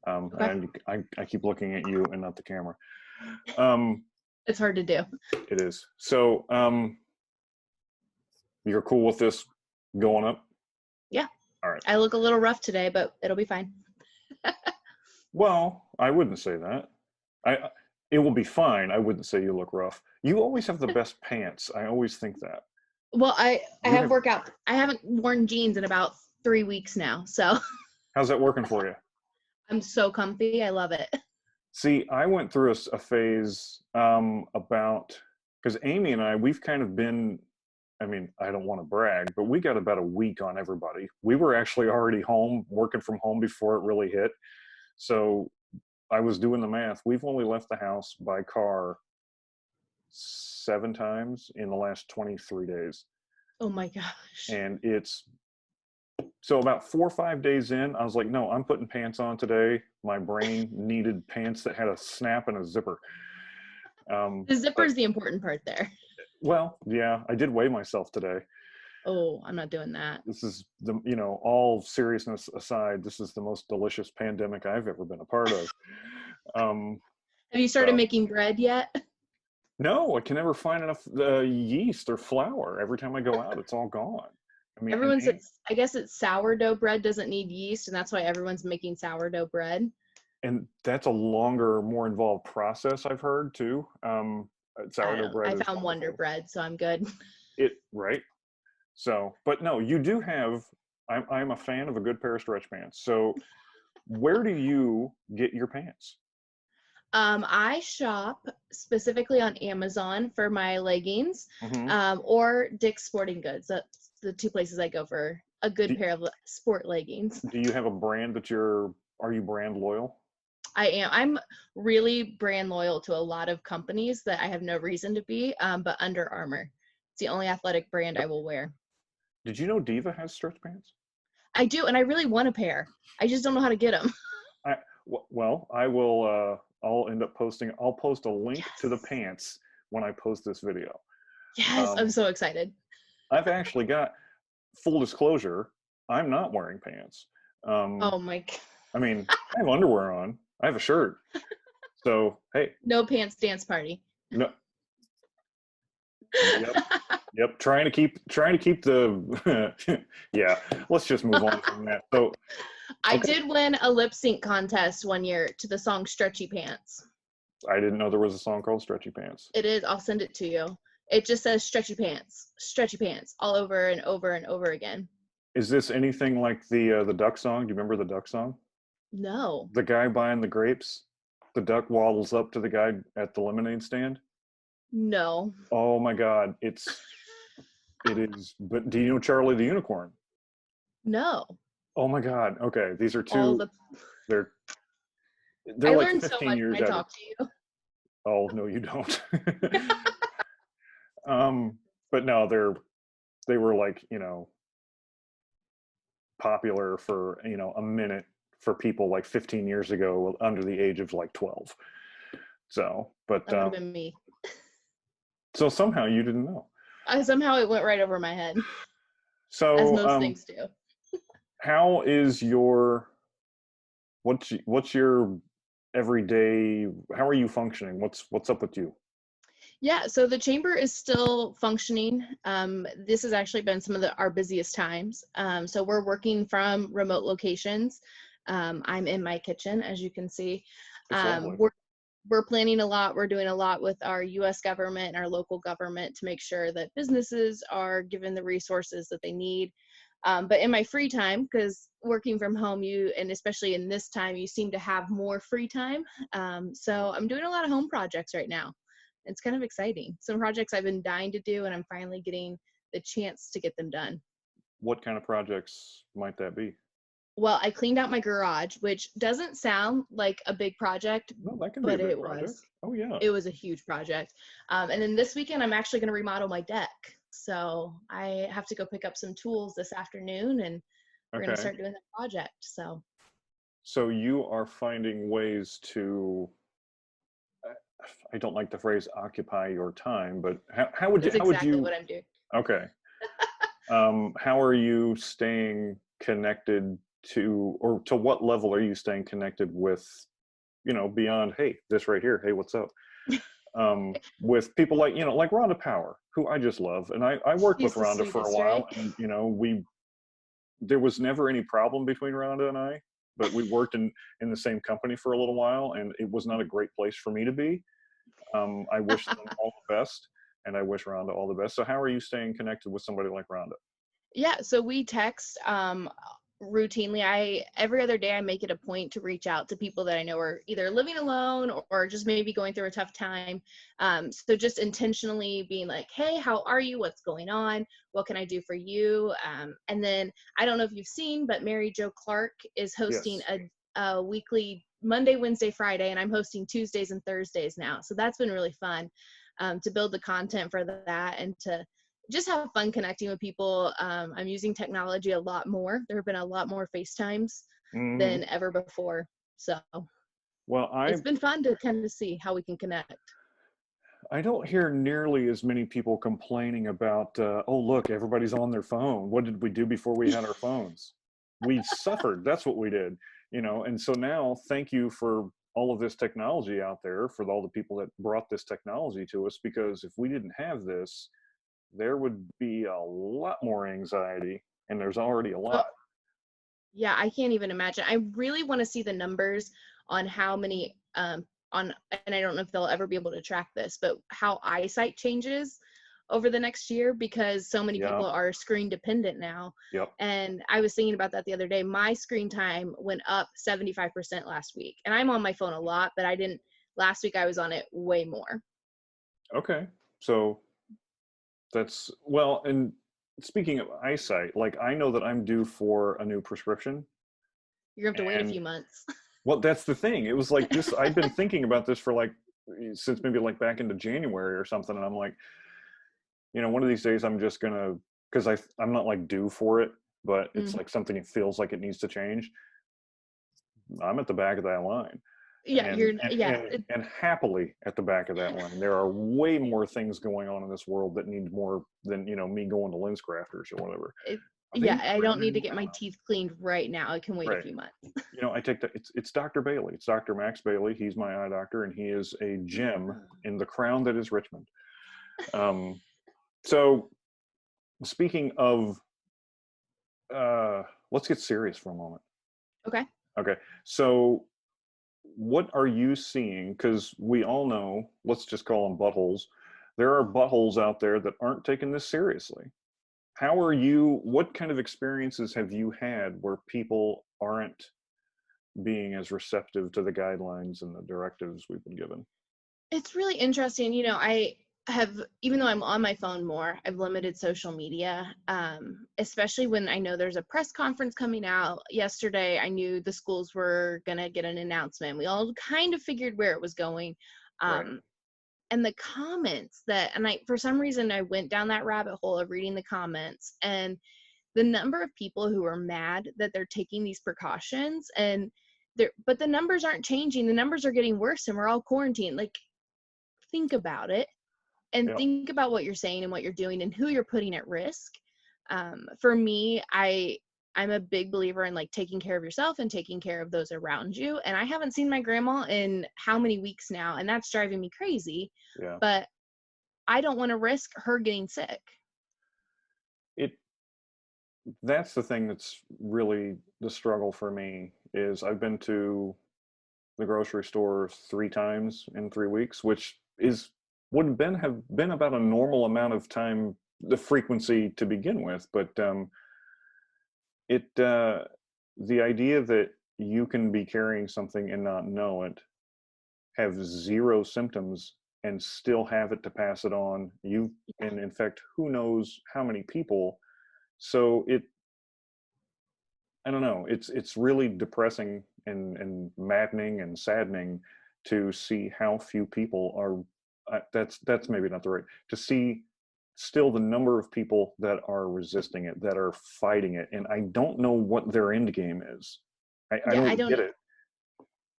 Okay. And I keep looking at you and not the camera. Um, It's hard to do. it is. So you're cool with this going up? Yeah. All right. I look a little rough today, but it'll be fine. Well, I wouldn't say that. It will be fine. I wouldn't say you look rough. You always have the best pants. I always think that. Well, I You have have- workout. I haven't worn jeans in about 3 weeks now, so How's that working for you? I'm so comfy. I love it. See, I went through a phase about, because Amy and I, we've kind of been, I mean, I don't want to brag, but we got about a week on everybody. We were actually already home, working from home before it really hit. So I was doing the math. We've only left the house by car 7 times in the last 23 days. Oh my gosh. And it's, so about 4 or 5 days in, I was like, no, I'm putting pants on today. My brain needed pants that had a snap and a zipper. The zipper is the important part there. Well, yeah, I did weigh myself today. Oh, I'm not doing that. This is the, all seriousness aside, this is the most delicious pandemic I've ever been a part of. Have you started making bread yet? No, I can never find enough yeast or flour. Every time I go out, it's all gone. I mean, I guess it's sourdough bread doesn't need yeast, and that's why everyone's making sourdough bread. And that's a longer, more involved process, I've heard too. Sourdough bread. I found Wonder Bread, so I'm good. Right. So, but no, you do have. I'm a fan of a good pair of stretch pants. So, where do you get your pants? I shop specifically on Amazon for my leggings, Mm-hmm. or Dick's Sporting Goods. That's the 2 places I go for a good pair of sport leggings. Do you have a brand that are you brand loyal? I am. I'm really brand loyal to a lot of companies that I have no reason to be, but Under Armour. It's the only athletic brand I will wear. Did you know DIVA has stretch pants? I do, and I really want a pair. I just don't know how to get them. Well, I will. I'll end up posting. I'll post a link to the pants when I post this video. Yes, I'm so excited. I've actually got, full disclosure, I'm not wearing pants. Oh my God. I mean, I have underwear on. I have a shirt. So hey. No pants dance party. No. Yep. Trying to keep the. Yeah. Let's just move on from that. So. I did win a lip sync contest one year to the song Stretchy Pants. I didn't know there was a song called Stretchy Pants. It is. I'll send it to you. It just says Stretchy Pants all over and over and over again. Is this anything like the duck song? Do you remember the duck song? No. The guy buying the grapes, the duck waddles up to the guy at the lemonade stand. No. Oh my God, it is. But do you know Charlie the Unicorn? No. Oh my God. Okay, these are two. They're I like learned 15 so much years when I out. talk to you. Oh no, you don't. But no, they were like, popular for, a minute for people like 15 years ago under the age of like 12. So, but that would have been me. So somehow you didn't know. Somehow it went right over my head. So as most things do. How is what's your everyday, how are you functioning? What's up with you? Yeah, so the chamber is still functioning. This has actually been some of our busiest times. So we're working from remote locations. I'm in my kitchen, as you can see. We're planning a lot. We're doing a lot with our U.S. government and our local government to make sure that businesses are given the resources that they need. But in my free time, because working from home, and especially in this time, you seem to have more free time. So I'm doing a lot of home projects right now. It's kind of exciting. Some projects I've been dying to do, and I'm finally getting the chance to get them done. What kind of projects might that be? Well, I cleaned out my garage, which doesn't sound like a big project, no, that can be a big project. Was. Oh, yeah. It was a huge project. And then this weekend, I'm actually going to remodel my deck. So I have to go pick up some tools this afternoon, and we're going to start doing that project. So you are finding ways to, I don't like the phrase occupy your time, but how would you? That's exactly what I'm doing. Okay. How are you staying connected or to what level are you staying connected with, beyond, hey, this right here, hey, what's up? With people like, like Rhonda Power, who I just love. And I worked with She's the Rhonda for a sweetest, right? while, and, there was never any problem between Rhonda and I, but we worked in the same company for a little while, and it was not a great place for me to be. I wish them all the best, and I wish Rhonda all the best. So how are you staying connected with somebody like Rhonda? Yeah, so we text routinely. Every other day I make it a point to reach out to people that I know are either living alone or just maybe going through a tough time. So just intentionally being like, hey, how are you? What's going on? What can I do for you? And then I don't know if you've seen, but Mary Jo Clark is hosting Yes. a weekly Monday, Wednesday, Friday, and I'm hosting Tuesdays and Thursdays now. So that's been really fun to build the content for that and to just have fun connecting with people. I'm using technology a lot more. There have been a lot more FaceTimes Mm-hmm. than ever before. So Well, it's been fun to kind of see how we can connect. I don't hear nearly as many people complaining about, oh, look, everybody's on their phone. What did we do before we had our phones? We suffered. That's what we did, And so now, thank you for all of this technology out there, for all the people that brought this technology to us, because if we didn't have this, there would be a lot more anxiety, and there's already a Oh, lot. yeah, I can't even imagine. I really want to see the numbers on how many and I don't know if they'll ever be able to track this, but how eyesight changes over the next year, because so many Yeah. people are screen dependent now. Yep. And I was thinking about that the other day. My screen time went up 75% last week, and I'm on my phone a lot, but last week I was on it way more. Okay. So and speaking of eyesight, like, I know that I'm due for a new prescription. You're gonna have to wait a And few months. well, that's the thing. It was like this. I've been thinking about this for since maybe back into January or something. And I'm like, one of these days I'm just gonna, because I'm not due for it, but it's like something it feels like it needs to change. I'm at the back of that line. Yeah, And happily at the back of that line. There are way more things going on in this world that need more than, me going to lens crafters or whatever. I don't need to get my teeth cleaned right now. I can wait a few months. I take it's Dr. Bailey. It's Dr. Max Bailey. He's my eye doctor, and he is a gem in the crown that is Richmond. So speaking of, let's get serious for a moment. Okay. So what are you seeing? Because we all know, let's just call them buttholes. There are buttholes out there that aren't taking this seriously. What kind of experiences have you had where people aren't being as receptive to the guidelines and the directives we've been given? It's really interesting. I have, even though I'm on my phone more, I've limited social media, especially when I know there's a press conference coming out. Yesterday, I knew the schools were going to get an announcement. We all kind of figured where it was going. Right. And the comments for some reason, I went down that rabbit hole of reading the comments, and the number of people who are mad that they're taking these precautions, but the numbers aren't changing. The numbers are getting worse, and we're all quarantined. Think about it, and think about what you're saying and what you're doing and who you're putting at risk. For me, I'm a big believer in taking care of yourself and taking care of those around you. And I haven't seen my grandma in how many weeks now, and that's driving me crazy. Yeah. But I don't want to risk her getting sick. That's the thing that's really the struggle for me. Is I've been to the grocery store 3 times in 3 weeks, which would have been about a normal amount of time, the frequency to begin with. But the idea that you can be carrying something and not know it, have 0 symptoms, and still have it to pass it on, and infect who knows how many people. So I don't know, it's really depressing and maddening and saddening to see how few people are, that's maybe not the right, to see still the number of people that are resisting it, that are fighting it. And I don't know what their end game is. I don't get it.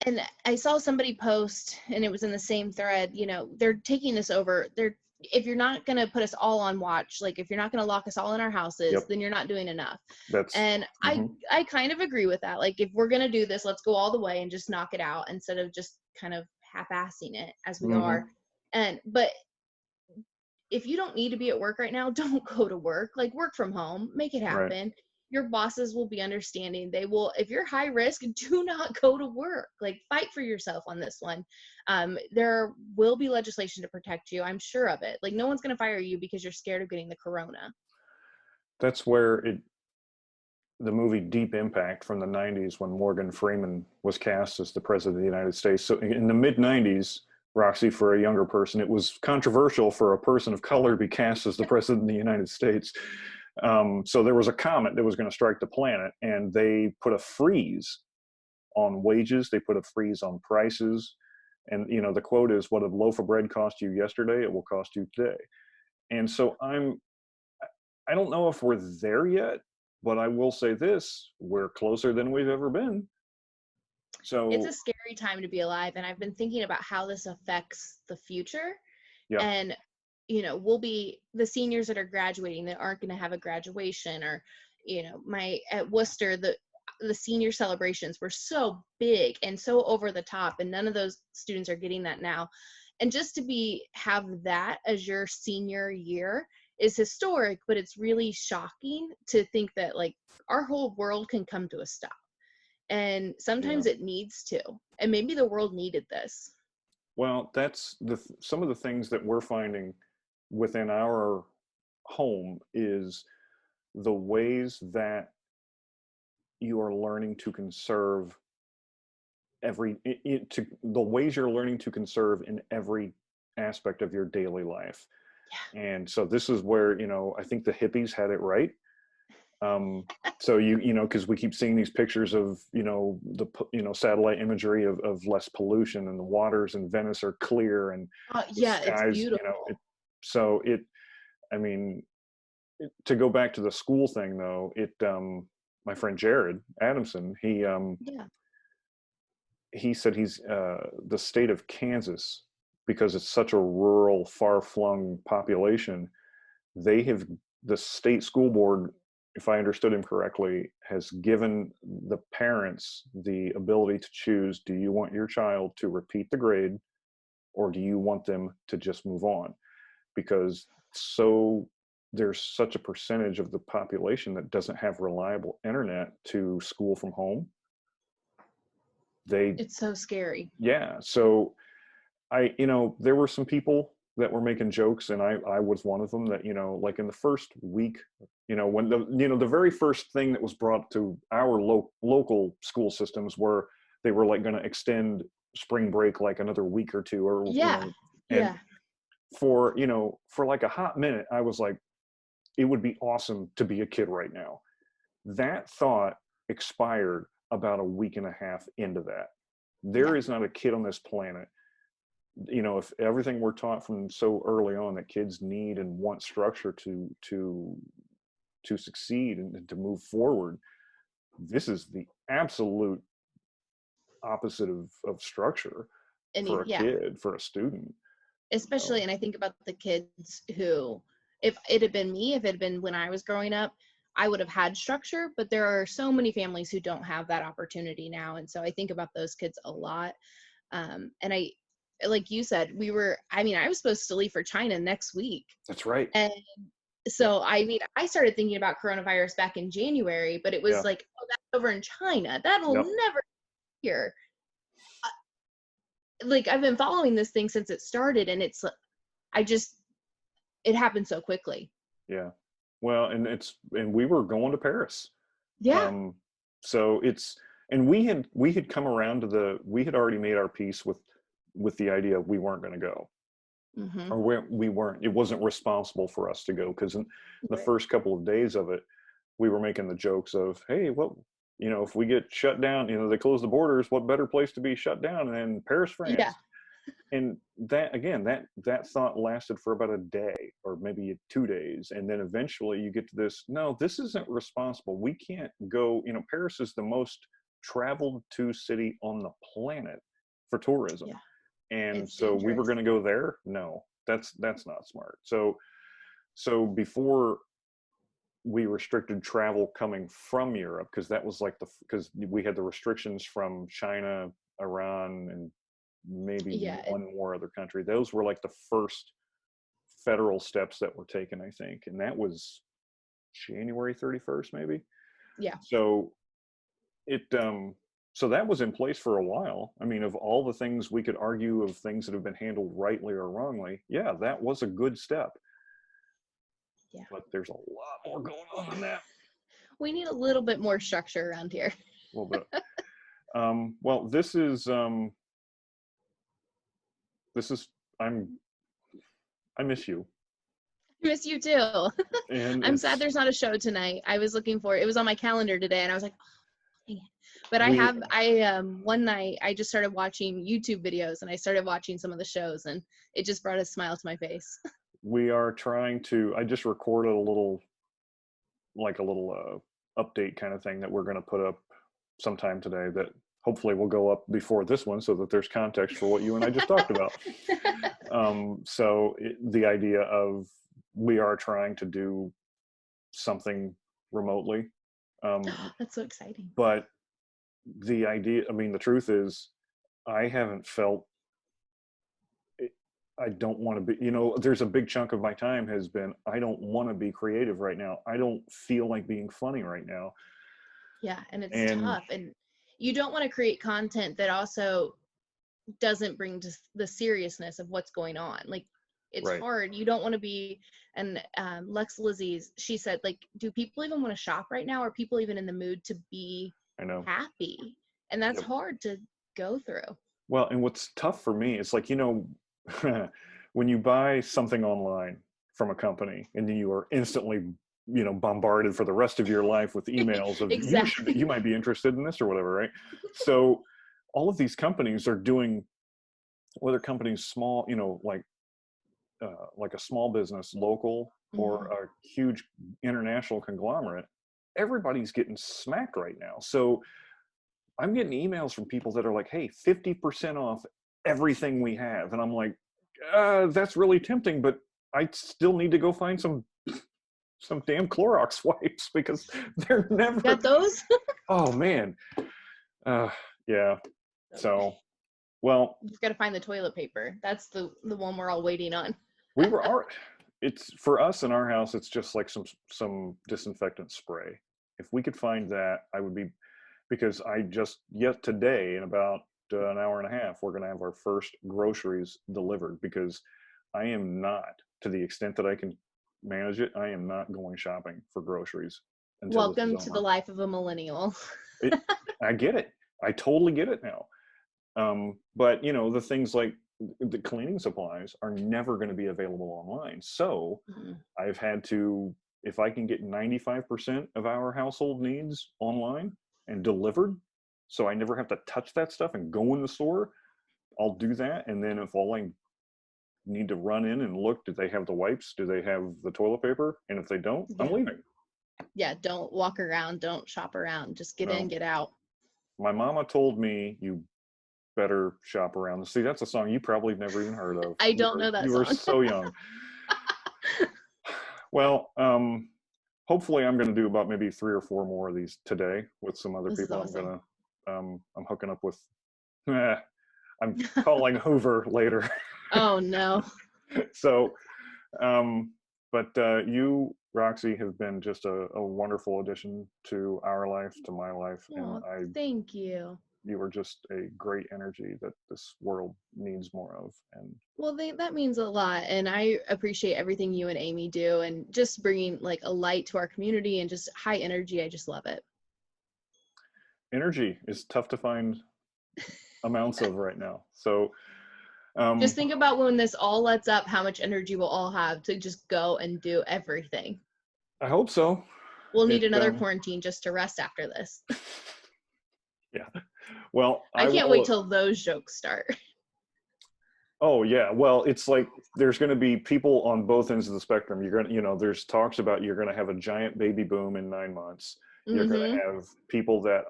And I saw somebody post, and it was in the same thread, they're taking this over. They're if you're not going to put us all on watch, like if you're not going to lock us all in our houses, Yep. then you're not doing enough. That's And I kind of agree with that. Like if we're going to do this, let's go all the way and just knock it out instead of just kind of half-assing it as we are. But if you don't need to be at work right now, don't go to work. Like work from home, make it right. happen. Your bosses will be understanding. They will, if you're high risk, do not go to work. Like fight for yourself on this one. There will be legislation to protect you. I'm sure of it. Like no one's going to fire you because you're scared of getting the corona. That's where the movie Deep Impact from the 90s, when Morgan Freeman was cast as the president of the United States. So in the mid 90s, Roxy, for a younger person, it was controversial for a person of color to be cast as the president of the United States. So there was a comet that was going to strike the planet, and they put a freeze on wages. They put a freeze on prices. And, you know, the quote is, what a loaf of bread cost you yesterday, it will cost you today. And so I don't know if we're there yet, but I will say this, we're closer than we've ever been. So it's a scary time to be alive. And I've been thinking about how this affects the future. yeah. And, you know, we'll be the seniors that are graduating that aren't going to have a graduation, or, you know, at Worcester, the senior celebrations were so big and so over the top, and none of those students are getting that now. And just to have that as your senior year is historic, but it's really shocking to think that like our whole world can come to a stop. And sometimes it needs to, and maybe the world needed this. Well, that's some of the things that we're finding within our home is the ways that you are learning to conserve the ways you're learning to conserve in every aspect of your daily life. Yeah. And so this is where, you know, I think the hippies had it right. So you know, because we keep seeing these pictures of, you know, satellite imagery of less pollution, and the waters in Venice are clear, and yeah, skies, it's beautiful. You know, to go back to the school thing though, my friend Jared Adamson, he said the state of Kansas, because it's such a rural, far-flung population, the state school board, if I understood him correctly, has given the parents the ability to choose, do you want your child to repeat the grade, or do you want them to just move on? Because there's such a percentage of the population that doesn't have reliable internet to school from home. It's so scary. Yeah. So there were some people that were making jokes, and I was one of them, that, you know, like in the first week, you know, when the very first thing that was brought to our local school systems were, they were like going to extend spring break like another week or two, or for like a hot minute, I was like, it would be awesome to be a kid right now. That thought expired about a week and a half into that. There is not a kid on this planet, you know, if everything we're taught from so early on, that kids need and want structure to succeed and to move forward, this is the absolute opposite of structure for a kid, for a student. Especially, and I think about the kids who, if it had been me, if it had been when I was growing up, I would have had structure, but there are so many families who don't have that opportunity now. And so I think about those kids a lot. And like you said, I was supposed to leave for China next week. That's right. And so, I started thinking about coronavirus back in January, but it was like, oh, that's over in China. That'll never be here. Like, I've been following this thing since it started, and it happened so quickly. Yeah. Well, and we were going to Paris. Yeah. So we had come around we had already made our peace with the idea we weren't going to go. Mm-hmm. Or we weren't, it wasn't responsible for us to go, because in the first couple of days of it, we were making the jokes of, hey, well, you know, if we get shut down, you know, they close the borders, what better place to be shut down than Paris, France? Yeah. And that thought lasted for about a day or maybe 2 days. And then eventually you get to this, no, this isn't responsible. We can't go, you know, Paris is the most traveled to city on the planet for tourism. Yeah. And so we were going to go there. No, That's not smart. So before we restricted travel coming from Europe, because that was like because we had the restrictions from China, Iran, and maybe Yeah. one more other country. Those were like the first federal steps that were taken, I think, and that was January 31st, maybe. Yeah. So it so that was in place for a while. I mean, of all the things we could argue of things that have been handled rightly or wrongly, yeah, that was a good step. Yeah. But there's a lot more going on than that. We need a little bit more structure around here. A little bit. Well, this is I miss you. I miss you too. And I'm sad there's not a show tonight. I was looking for it. It was on my calendar today, and I was like, oh, dang it. But I one night I just started watching YouTube videos, and I started watching some of the shows, and it just brought a smile to my face. We are trying to. I just recorded a little update kind of thing that we're going to put up sometime today that hopefully will go up before this one so that there's context for what you and I just talked about. The idea of we are trying to do something remotely. That's so exciting. But the idea, I mean, the truth is I haven't felt I don't want to be, there's a big chunk of my time has been, I don't want to be creative right now. I don't feel like being funny right now. Yeah. And it's tough. And you don't want to create content that also doesn't bring to the seriousness of what's going on. Like, it's right. hard. You don't want to be, and Lex Lizzie's, she said, like, do people even want to shop right now? Are people even in the mood to be happy? And that's hard to go through. Well, and what's tough for me, it's like, when you buy something online from a company and then you are instantly, bombarded for the rest of your life with emails of exactly. you might be interested in this or whatever, right? So all of these companies are doing, whether companies small, like a small business, local, or a huge international conglomerate, everybody's getting smacked right now. So I'm getting emails from people that are like, hey, 50% off everything we have. And I'm like, that's really tempting, but I still need to go find some damn Clorox wipes because they're never. Got those? Oh, man. Yeah. So, well. You've got to find the toilet paper. That's the one we're all waiting on. It's for us in our house, it's just like some disinfectant spray. If we could find that, I would be, because today in about an hour and a half, we're going to have our first groceries delivered, because I am not, to the extent that I can manage it, I am not going shopping for groceries. Welcome to the life of a millennial. I get it. I totally get it now. But the things like the cleaning supplies are never going to be available online. So I've had to, if I can get 95% of our household needs online and delivered, so I never have to touch that stuff and go in the store, I'll do that. And then if all I need to run in and look, do they have the wipes? Do they have the toilet paper? And if they don't, I'm leaving. Yeah, don't walk around, don't shop around, just get in, get out. My mama told me, you better shop around. See, that's a song you probably never even heard of. I don't know that song. You were so young. Well, hopefully I'm going to do about maybe 3 or 4 more of these today with some other people. Awesome. I'm hooking up with, I'm calling Hoover later. Oh no. So, but you, Roxie, have been just a wonderful addition to our life, to my life. Oh, and thank you. You are just a great energy that this world needs more of. And well, that means a lot, and I appreciate everything you and Amy do, and just bringing like a light to our community and just high energy. I just love it. Energy is tough to find amounts of right now. So just think about when this all lets up, how much energy we'll all have to just go and do everything. I hope so. We'll need another quarantine just to rest after this. Yeah. Well, I can't wait till those jokes start. Oh yeah. Well, it's like there's going to be people on both ends of the spectrum. You're going to, there's talks about you're going to have a giant baby boom in 9 months. You're going to have people that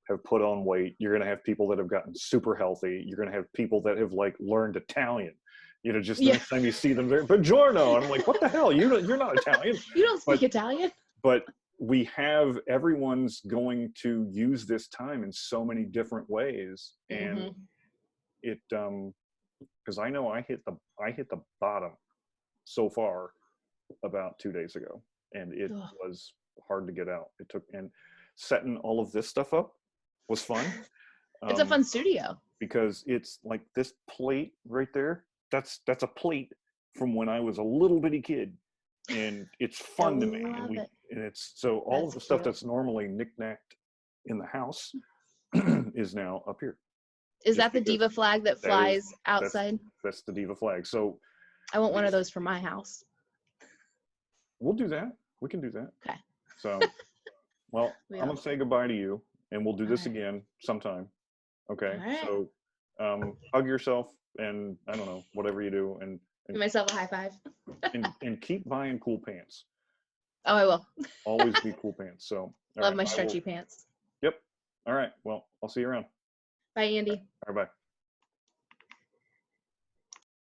have put on weight. You're going to have people that have gotten super healthy. You're going to have people that have like learned Italian. You know, just the next time you see them, they're buongiorno. And I'm like, what the hell? You're not Italian. You don't speak Italian. But everyone's going to use this time in so many different ways. And it, because I know I hit the bottom so far about 2 days ago, and it was hard to get out. It took, and setting all of this stuff up was fun. It's a fun studio. Because it's like this plate right there. That's a plate from when I was a little bitty kid, and it's fun to me. And it's so all of the stuff that's normally knick-knacked in the house is now up here. Is that the DIVA flag that flies outside? That's the DIVA flag. So I want one of those for my house. We'll do that. We can do that. Okay. So, well, I'm going to say goodbye to you, and we'll do this again sometime. Okay. All right. So hug yourself, and I don't know, whatever you do. And give myself a high five. and keep buying cool pants. Oh, I will. Always be cool pants. So love my stretchy pants. Yep. All right. Well, I'll see you around. Bye, Andy. All right, bye.